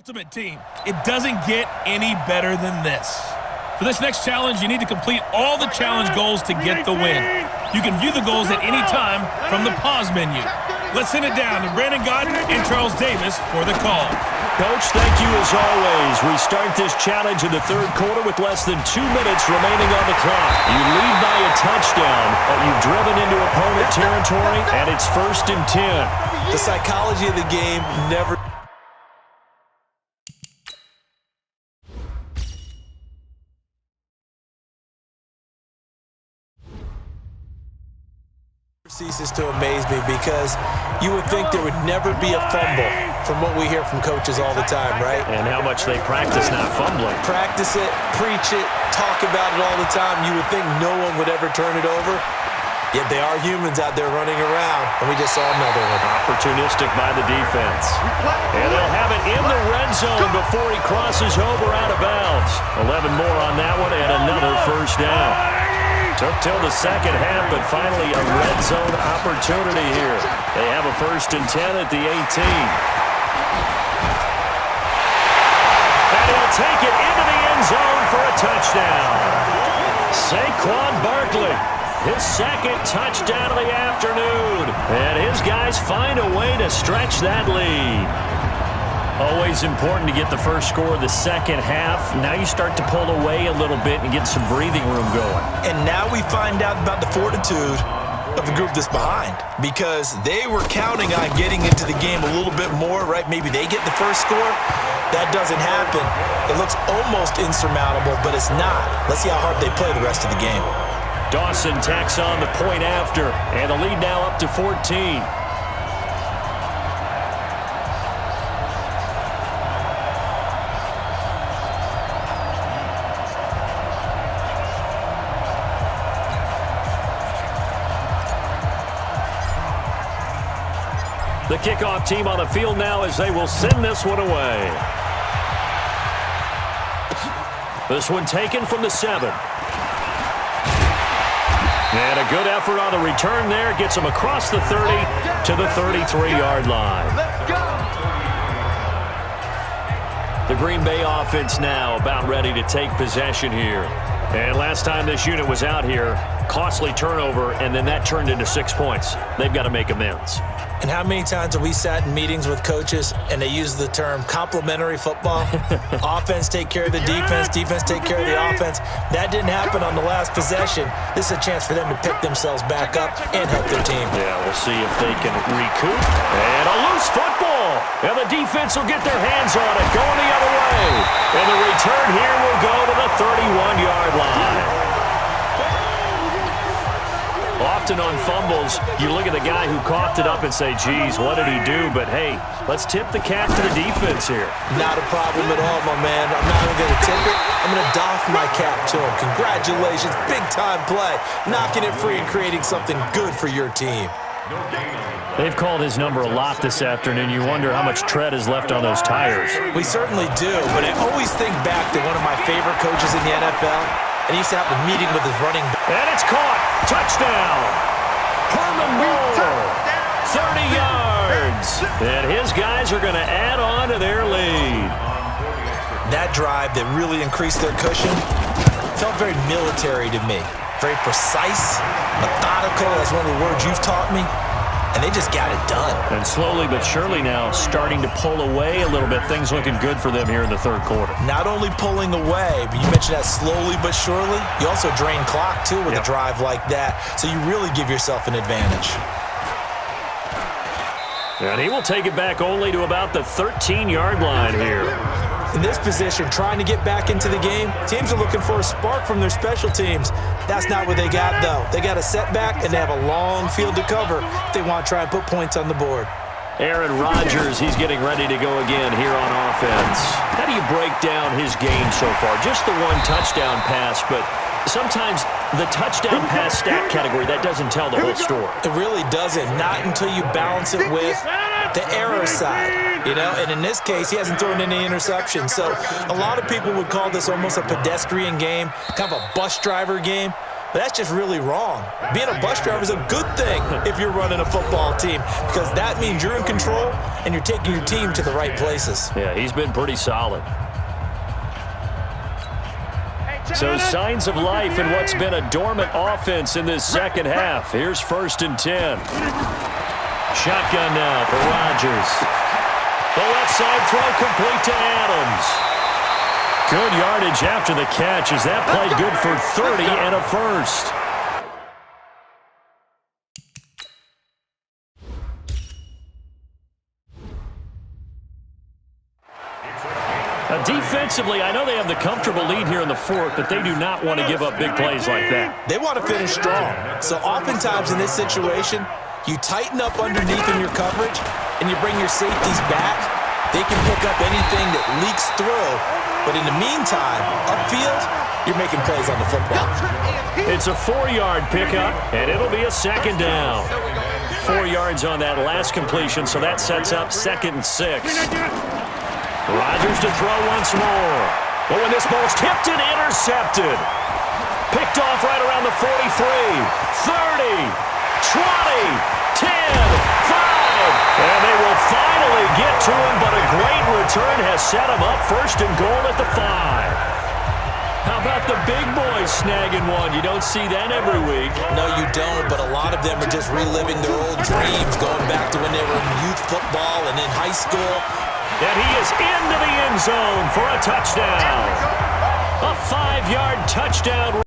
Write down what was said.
Ultimate Team. It doesn't get any better than this. For this next challenge, you need to complete all the challenge goals to get the win. You can view the goals at any time from the pause menu. Let's send it down to Brandon Godden and Charles Davis for the call. Coach, thank you as always. We start this challenge in the third quarter with less than 2 minutes remaining on the clock. You lead by a touchdown, but you've driven into opponent territory, and it's 1st and 10. The psychology of the game never ceases to amaze me, because you would think there would never be a fumble from what we hear from coaches all the time, right? And how much they practice not fumbling. Practice it, preach it, talk about it all the time. You would think no one would ever turn it over. Yet they are humans out there running around, and we just saw another one. Opportunistic by the defense. And they'll have it in the red zone before he crosses over out of bounds. 11 more on that one, and another first down. Took till the second half, but finally a red zone opportunity here. They have a 1st and 10 at the 18. And he'll take it into the end zone for a touchdown. Saquon Barkley, his second touchdown of the afternoon. And his guys find a way to stretch that lead. Always important to get the first score of the second half. Now you start to pull away a little bit and get some breathing room going. And now we find out about the fortitude of the group that's behind, because they were counting on getting into the game a little bit more, right? Maybe they get the first score. That doesn't happen. It looks almost insurmountable, but it's not. Let's see how hard they play the rest of the game. Dawson tacks on the point after, and the lead now up to 14. The kickoff team on the field now as they will send this one away. This one taken from the 7. And a good effort on the return there. Gets them across the 30 to the 33-yard line. The Green Bay offense now about ready to take possession here. And last time this unit was out here, costly turnover, and then that turned into 6 points. They've got to make amends. And how many times have we sat in meetings with coaches and they use the term complementary football? Offense take care of the defense, defense take care of the offense. That didn't happen on the last possession. This is a chance for them to pick themselves back up and help their team. Yeah, we'll see if they can recoup. And a loose football. And the defense will get their hands on it, going the other way. And the return here will go to the 31-yard line. Often on fumbles, you look at the guy who coughed it up and say, geez, what did he do? But, hey, let's tip the cap to the defense here. Not a problem at all, my man. I'm not even going to tip it. I'm going to doff my cap to him. Congratulations. Big-time play. Knocking it free and creating something good for your team. They've called his number a lot this afternoon. You wonder how much tread is left on those tires. We certainly do, but I always think back to one of my favorite coaches in the NFL, and he used to have a meeting with his running back. And it's caught. Touchdown. Herman Moore. 30 yards. And his guys are going to add on to their lead. That drive that really increased their cushion felt very military to me. Very precise, methodical. That's one of the words you've taught me. And they just got it done. And slowly but surely now starting to pull away a little bit. Things looking good for them here in the third quarter. Not only pulling away, but you mentioned that slowly but surely. You also drain clock, too, with a drive like that. So you really give yourself an advantage. And he will take it back only to about the 13-yard line here. In this position, trying to get back into the game, teams are looking for a spark from their special teams. That's not what they got, though. They got a setback, and they have a long field to cover if they want to try and put points on the board. Aaron Rodgers, he's getting ready to go again here on offense. How do you break down his game so far? Just the one touchdown pass, but sometimes the touchdown pass stat category, that doesn't tell the whole story. It really doesn't. Not until you balance it with the error side, you know? And in this case, he hasn't thrown any interceptions. So a lot of people would call this almost a pedestrian game, kind of a bus driver game. But that's just really wrong. Being a bus driver is a good thing if you're running a football team because that means you're in control and you're taking your team to the right places. Yeah, he's been pretty solid. So signs of life in what's been a dormant offense in this second half. Here's 1st and 10. Shotgun now for Rodgers. The left side throw complete to Adams. Good yardage after the catch as that played good for 30 and a first. Defensively, I know they have the comfortable lead here in the 4th, but they do not want to give up big plays like that. They want to finish strong. So oftentimes in this situation, you tighten up underneath in your coverage and you bring your safeties back. They can pick up anything that leaks through. But in the meantime, upfield, you're making plays on the football. It's a 4-yard pickup, and it'll be a 2nd down. 4 yards on that last completion, so that sets up 2nd and 6. Rodgers to throw once more. But when this ball's tipped and intercepted. Picked off right around the 43, 30, 20, 10, 5. And they will finally get to him, but a great return has set him up 1st and goal at the 5. How about the big boys snagging one? You don't see that every week. No, you don't, but a lot of them are just reliving their old dreams, going back to when they were in youth football and in high school. And he is into the end zone for a touchdown. A 5-yard touchdown.